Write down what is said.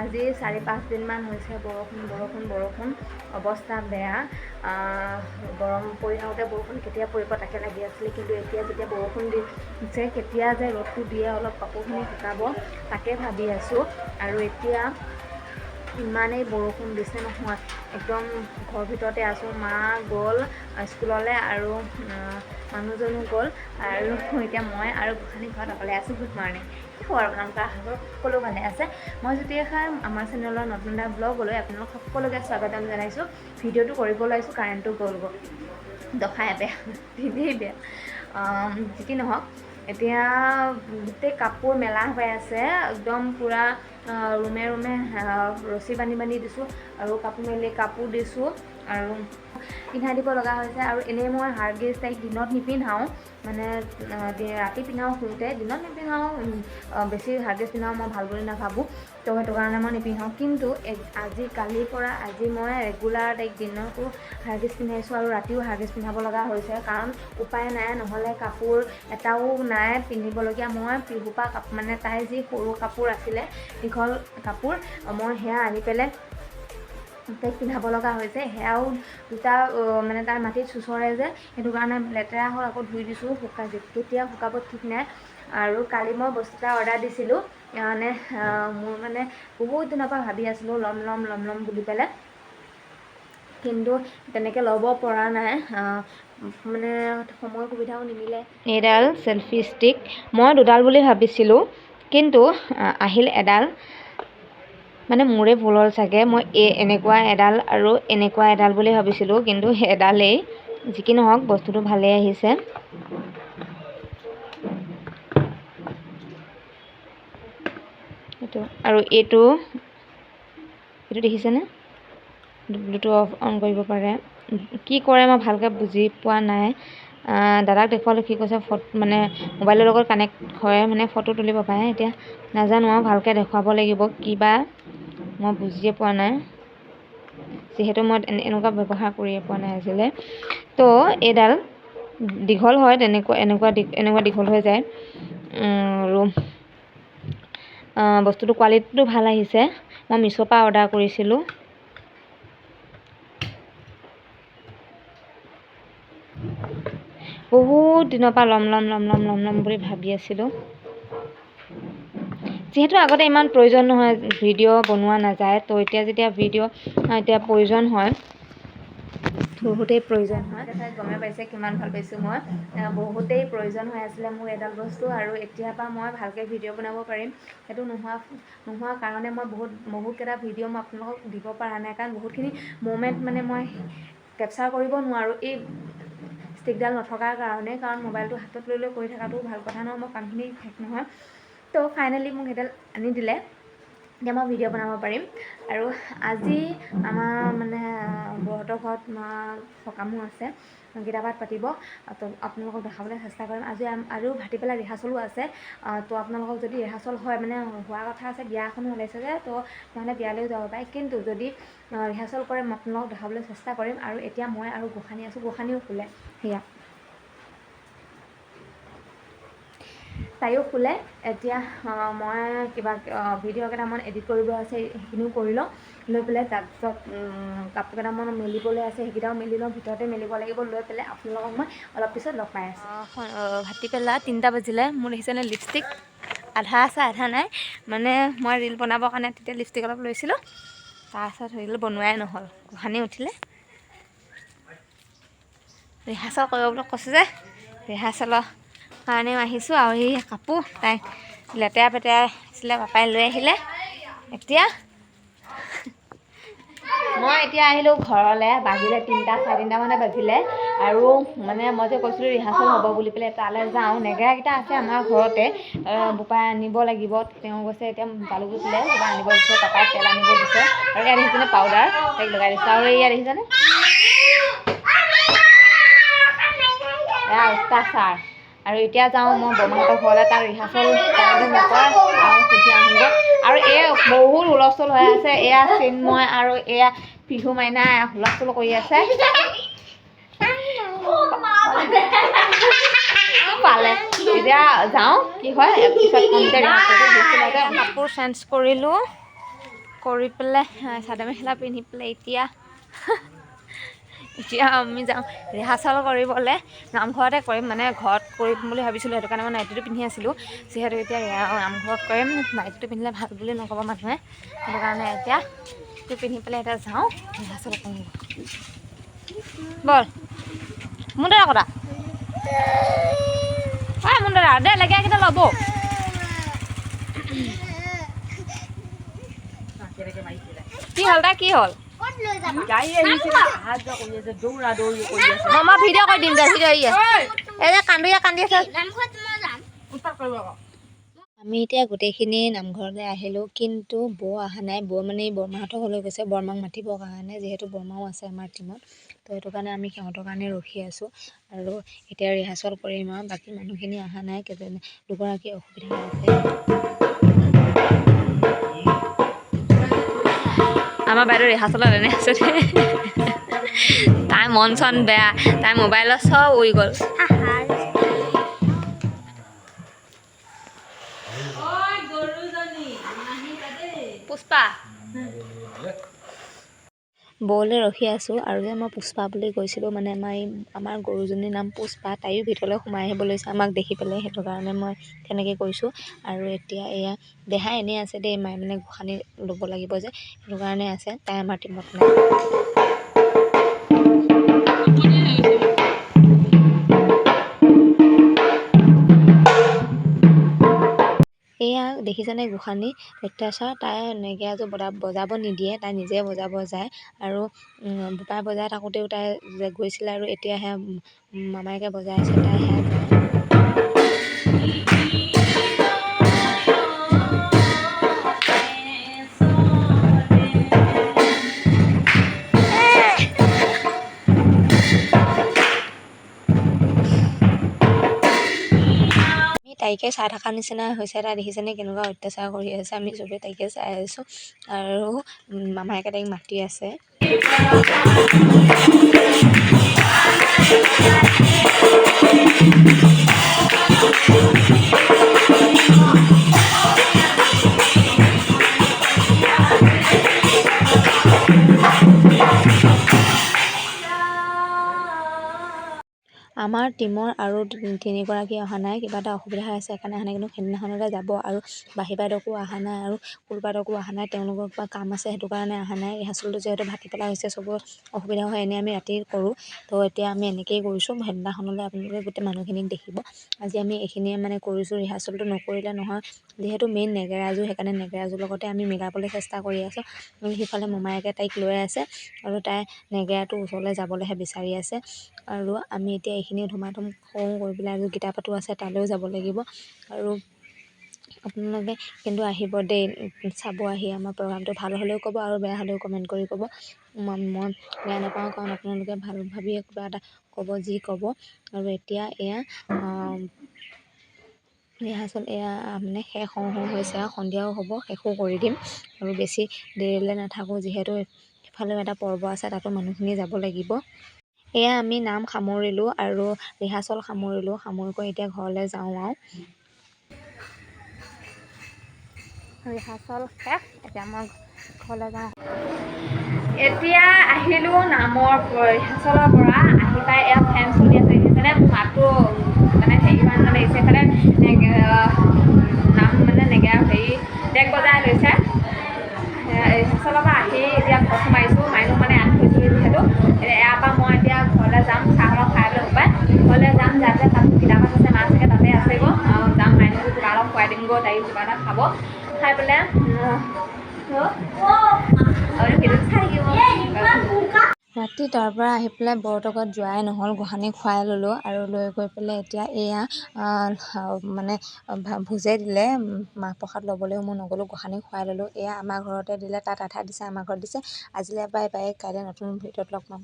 আজি 4-5 দিনমান হৈছে বৰষুণ অৱস্থা বেয়া গৰম পৰি থাকোঁতে বৰষুণ কেতিয়া পৰিব তাকে লাগি আছিলে কিন্তু এতিয়া যেতিয়া বৰষুণ দিছে কেতিয়া যে ৰ'দটো দিয়ে অলপ কাপোৰখিনি শুকাব তাকে ভাবি আছোঁ আৰু এতিয়া ইমানেই বৰষুণ দিছে নহয় একদম ঘৰৰ ভিতৰতে আছোঁ মা গ'ল স্কুললৈ আৰু মানুহজনো গ'ল আৰু এতিয়া মই আৰু গোসাঁনী ঘৰত অকলে আছোঁ গুড মৰ্ণিং কি খবৰ আপোনালোকৰ সকলো ভালে আছে মই জ্যোতি খাই আমাৰ চেনেলৰ নতুন এটা ব্লগলৈ আপোনালোক সকলোকে স্বাগতম জনাইছোঁ ভিডিঅ'টো কৰিব লৈছোঁ কাৰেণ্টটো গ'ল দখাই বেয়া দিনেই বেয়া যি কি নহওক এতিয়া গোটেই কাপোৰ মেলা হৈ আছে একদম পূৰা ৰুমে ৰছী বান্ধি দিছোঁ আৰু কাপোৰ মেলি কাপোৰ দিছোঁ আৰু পিন্ধাই দিব লগা হৈছে আৰু এনেই মই হাৰ্গিছ তাইক দিনত নিপিন্ধাওঁ মানে ৰাতি পিন্ধাওঁ শুওঁতে দিনত নিপিন্ধাওঁ বেছি হাৰ্গিছ পিন্ধাওঁ মই ভাল বুলি নাভাবোঁ তো সেইটো কাৰণে মই নিপিন্ধাওঁ কিন্তু কালিৰ পৰা আজি মই ৰেগুলাৰ তাইক দিনতো হাৰ্গিছ পিন্ধাইছোঁ আৰু ৰাতিও হাৰ্গিছ পিন্ধাব লগা হৈছে কাৰণ উপায় নাই নহ'লে কাপোৰ এটাও নাই পিন্ধিবলগীয়া মই পিহুপা মানে তাইৰ যি সৰু কাপোৰ আছিলে দীঘল কাপোৰ মই সেয়া আনি পেলাই তাইক পিন্ধাব লগা হৈছে সেয়াও দুটা মানে তাৰ মাটিত চুচৰে যে সেইটো কাৰণে লেতেৰা হ'ল আকৌ ধুই দিছোঁ কেতিয়া শুকাব ঠিক নাই আৰু কালি মই বস্তু এটা অৰ্ডাৰ দিছিলোঁ মানে মোৰ মানে বহুত দিনৰ পৰা ভাবি আছিলোঁ ল'ম বুলি পেলাই কিন্তু তেনেকৈ ল'ব পৰা নাই মানে সময় সুবিধাও নিমিলে এডাল চেলফি ষ্টিক মই দুডাল বুলি ভাবিছিলোঁ কিন্তু আহিল এডাল মানে মোৰে ভুল হ'ল চাগে মই এনেকুৱা এডাল আৰু এনেকুৱা এডাল বুলি ভাবিছিলোঁ কিন্তু এডালেই যি কি নহওক বস্তুটো ভালেই আহিছে এইটো আৰু এইটো দেখিছেনে ব্লুটুথ অন কৰিব পাৰে কি কৰে মই ভালকৈ বুজি পোৱা নাই দাদাক দেখুৱালোঁ কি কৈছে মানে মোবাইলৰ লগত কানেক্ট হয় মানে ফটো তুলিব পাৰে এতিয়া নাজানো আৰু ভালকৈ দেখুৱাব লাগিব কিবা মই বুজিয়ে পোৱা নাই যিহেতু মই এনেকুৱা ব্যৱহাৰ কৰিয়ে পোৱা নাই আজিলৈ তো এইডাল দীঘল হয় এনেকুৱা দীঘল হৈ যায় আৰু বস্তুটো কোৱালিটিটো ভাল আহিছে মই মিছ'ৰ পৰা অৰ্ডাৰ কৰিছিলোঁ বহুত দিনৰ পৰা ল'ম বুলি ভাবি আছিলোঁ যিহেতু আগতে ইমান প্ৰয়োজন নহয় ভিডিঅ' বনোৱা নাযায় তো এতিয়া যেতিয়া ভিডিঅ' এতিয়া প্ৰয়োজন হয় বহুতেই প্ৰয়োজন হয় গমে পাইছে কিমান ভাল পাইছোঁ মই বহুতেই প্ৰয়োজন হৈ আছিলে মোৰ এডাল বস্তু আৰু এতিয়াৰ পৰা মই ভালকৈ ভিডিঅ' বনাব পাৰিম সেইটো নোহোৱা কাৰণে মই বহুতকেইটা ভিডিঅ' মই আপোনালোকক দিব পৰা নাই কাৰণ বহুতখিনি ম'মেণ্ট মানে মই কেপচাৰ কৰিব নোৱাৰোঁ এই ষ্টিকডাল নথকাৰ কাৰণে কাৰণ মোবাইলটো হাতত লৈ কৰি থকাটো ভাল কথা নহয় মই কামখিনি শেষ নহয় তো ফাইনেলি মোক সেইডাল আনি দিলে এতিয়া মই ভিডিঅ' বনাব পাৰিম আৰু আজি আমাৰ মানে বৰহঁতৰ ঘৰত সকামো আছে গীতা পাঠ পাতিব তো আপোনালোকক দেখাবলৈ চেষ্টা কৰিম আজি আৰু ভাটিবেলা ৰিহাৰ্চলো আছে তো আপোনালোকক যদি ৰিহাৰ্চল হয় মানে হোৱা কথা আছে বিয়া এখনো ওলাইছে যে তো নহ'লে বিয়ালৈও যাব পাৰে কিন্তু যদি ৰিহাৰ্চল কৰে মই আপোনালোকক দেখাবলৈ চেষ্টা কৰিম আৰু এতিয়া মই আৰু গোসাঁনী আছোঁ গোসাঁনীও শুলে সেয়া তাইও শুলে এতিয়া মই কিবা ভিডিঅ' কেইটামান এডিট কৰিব আছে সেইখিনিও কৰি লওঁ লৈ পেলাই তাৰপিছত কাপোৰ কেইটামান মেলিবলৈ আছে সেইকেইটাও মেলি লওঁ ভিতৰতে মেলিব লাগিব লৈ পেলাই আপোনালোকক মই অলপ পিছত লগ পাই আছোঁ ভাটিবেলা 3টা বাজিলে মোৰ দেখিছেনে লিপষ্টিক আধা আছে আধা নাই মানে মই ৰীল বনাবৰ কাৰণে তেতিয়া লিপষ্টিক অলপ লৈছিলোঁ তাৰপিছত ৰীল বনোৱাই নহ'ল গোসাঁনী উঠিলে ৰিহাৰ্চল কৰিব বুলি কৈছোঁ যে ৰিহাৰ্চলৰ কাৰণেও আহিছোঁ আৰু এই কাপোৰ তাই লেতেৰা পেতেৰা আছিলে পাপাই লৈ আহিলে এতিয়া মই আহিলোঁ ঘৰলৈ বাজিলে 3টা 3:30 মানে বাজিলে আৰু মানে মই যে কৈছিলোঁ ৰিহাৰ্চল হ'ব বুলি পেলাই তালৈ যাওঁ নেগেৰাকেইটা আছে আমাৰ ঘৰতে বোপাই আনিব লাগিব তেওঁ কৈছে এতিয়া জালুকু দিলে কিবা আনিব দিছে পাপাই তেল আনিব দিছে আৰু ইয়াত দেখিছেনে পাউডাৰ তাইক লগাই দিছে আৰু ইয়াত দেখিছেনে অত্যাচাৰ আৰু এতিয়া যাওঁ মই বৰমাহঁতৰ ঘৰলৈ তাৰ ৰিহাৰ্চল নকৰা আৰু সুধি আহোঁগৈ আৰু এই বহুত হুলস্থুল হৈ আছে এয়া চিন্ময় আৰু এয়া পিহু মাইনা হুলস্থুল কৰি আছে পালে এতিয়া যাওঁ কি হয় পিছত কাপোৰ চেঞ্জ কৰিলোঁ কৰি পেলাই চাদৰ মেখেলা পিন্ধি পেলাই এতিয়া আমি যাওঁ ৰিহাৰ্চেল কৰিবলৈ। নামঘৰতে কৰিম, মানে ঘৰত কৰিম বুলি ভাবিছিলোঁ, সেইটো কাৰণে মই নাইটিটো পিন্ধি আছিলোঁ। যিহেতু এতিয়া নামঘৰত কৰিম, নাইটিটো পিন্ধিলে ভাল বুলি নক'ব মানুহে, সেইটো কাৰণে এতিয়া পিন্ধি পেলাই এতিয়া যাওঁ ৰিহাৰ্চেল কৰিম। বল মোৰ দাদা কথা মোৰ দাদা দে লেগেৰাকেইটা ল'ব। কি হ'ল তাই, কি হ'ল? মই ভিডিঅ' কৰি দিম দে, ভিডিঅ' এই যে কান্দি আছে। আমি এতিয়া গোটেইখিনি নামঘৰলৈ আহিলোঁ, কিন্তু বৌ অহা নাই। বৌ মানে বৰমাহঁতৰ ঘৰলৈ গৈছে বৰমাক মাতিবৰ কাৰণে, যিহেতু বৰমাও আছে আমাৰ টিমত। তো সেইটো কাৰণে আমি সিহঁতৰ কাৰণে ৰখি আছোঁ আৰু এতিয়া ৰিহাৰ্চেল কৰিম আৰু বাকী মানুহখিনি অহা নাই, দুগৰাকী অসুবিধা আছে। আমাৰ বাইদেউ ৰিহাৰ্চেলত এনে আছে, তাই মন চন বেয়া, তাই মোবাইলত চব উৰি গ'ল। পুষ্পা বৌলৈ ৰখি আছোঁ। আৰু যে মই পুষ্পা বুলি কৈছিলোঁ, মানে আমাৰ গৰুজনীৰ নাম পুষ্পা, তাইও ভিতৰলৈ সোমাই আহিব লৈছে আমাক দেখি পেলাই, সেইটো কাৰণে মই তেনেকৈ কৈছোঁ। আৰু এতিয়া এয়া দেহা এনেই আছে দেই, মায়ে মানে গোসানি ল'ব লাগিব যে, সেইটো কাৰণে আছে, তাই আমাৰ টিমত নাই। এয়া দেখিছেনে গোসানী অত্যাচাৰ, তাই নেগেৰাযোৰ বজাব নিদিয়ে, তাই নিজে বজাব যায়। আৰু বোপাই বজাই থাকোঁতেও তাই গৈছিলে, আৰু এতিয়া সেয়া মামায়েকে বজাই আছে, তাই সেয়া যায়। তাইকে চাই থকাৰ নিচিনা হৈছে, তাই দেখিছেনে কেনেকুৱা অত্যাচাৰ কৰি আছে, আমি চবেই তাইকে চাই আছোঁ। আৰু মামায়েকে তাইক মাতি আছে। আমাৰ টিমৰ আৰু তিনিগৰাকী অহা নাই, কিবা এটা অসুবিধা হৈ আছে, সেইকাৰণে অহা নাই, কিন্তু সেইদিনাখনলৈ যাব। আৰু বাহী বাইদেউকো অহা নাই, আৰু কুল বাইদেউকো অহা নাই, তেওঁলোকৰ কিবা কাম আছে, সেইটো কাৰণে অহা নাই। ৰিহাৰ্চেলটো যিহেতু ভাটিবেলা হৈছে, চবৰ অসুবিধা হয়, এনেই আমি ৰাতি কৰোঁ, তো এতিয়া আমি এনেকৈয়ে কৰিছোঁ। সেইদিনাখনলৈ আপোনালোকে গোটেই মানুহখিনিক দেখিব। আজি আমি এইখিনিয়ে মানে কৰিছোঁ, ৰিহাৰ্চেলটো নকৰিলে নহয়, যিহেতু মেইন নেগেৰাযোৰ, সেইকাৰণে নেগেৰাযোৰ লগতে আমি মিলাবলৈ চেষ্টা কৰি আছোঁ। সিফালে মোমায়েকে তাইক লৈ আছে, আৰু তাই নেগেৰাটোৰ ওচৰলৈ যাবলৈহে বিচাৰি আছে। আৰু আমি এতিয়া এইখিনি ধুমাধুম কৰি পেলাই আৰু গীতা পাতো আছে, তালৈও যাব লাগিব। আৰু আপোনালোকে কিন্তু আহিব দেই, চাব আহি আমাৰ প্ৰগ্ৰামটো। ভাল হ'লেও ক'ব, আৰু বেয়া হ'লেও কমেণ্ট কৰি ক'ব। মই বেয়া নাপাওঁ, কাৰণ আপোনালোকে ভাল ভাবিয়ে কিবা এটা ক'ব, যি ক'ব। আৰু এতিয়া এয়া ৰিহাৰ্চেল এয়া মানে শেষ হৈছে, আৰু সন্ধিয়াও হ'ব, শেষো কৰি দিম। আৰু বেছি দেৰিলৈ নাথাকোঁ, যিহেতু সিফালেও এটা পৰ্ব আছে, তাতো মানুহখিনি যাব লাগিব। এয়া আমি নাম সামৰিলোঁ আৰু ৰিহাৰ্চেল সামৰিলোঁ, সামৰি কৰি এতিয়া ঘৰলৈ যাওঁ। আৰু ৰিহাৰ্চেল শেষ, এতিয়া মই ঘৰলৈ যাওঁ। এতিয়া আহিলোঁ নামৰ ৰিহাৰ্চেলৰ পৰা, আহি পাই এয়া ফেন চলি আছে, দেখিছেনে? মাতটো মানে হেৰি হোৱা নিচিনা লাগিছে। এইফালে নাম মানে নেগেৰা ডেক বজাই লৈছে। ৰিহাৰ্চেলৰ পৰা আহি এতিয়া ঘৰত সোমাইছোঁ, মাইনুক মানে আনি থৈছিলোঁ যিহেতু। ইয়াৰ পৰা মই এতিয়া ঘৰলৈ যাম, চাহ অলপ খাই লৈ পাই ঘৰলৈ যাম। যাই পেলাই তাত কিতাপ আছে, মা চাগে তাতে আছেগৈ, আৰু যাম, মাইনুকো কিবা অলপ খুৱাই দিমগৈ, তাইও কিবা এটা খাব, খাই পেলাই ৰাতি তাৰ পৰা আহি পেলাই বৰতকত যোৱাই নহ'ল, গোসানীক খুৱাই ল'লোঁ, আৰু লৈ গৈ পেলাই এতিয়া এয়া মানে ভোজে দিলে, মাহ প্ৰসাদ ল'বলৈও মই নগ'লোঁ, গোসানীক খুৱাই ল'লোঁ। এয়া আমাৰ ঘৰতে দিলে, তাত আধা দিছে, আমাৰ ঘৰত দিছে। আজিলৈ বাই বাই, কাইলৈ নতুন ভিডিঅ'ত লগ পাম।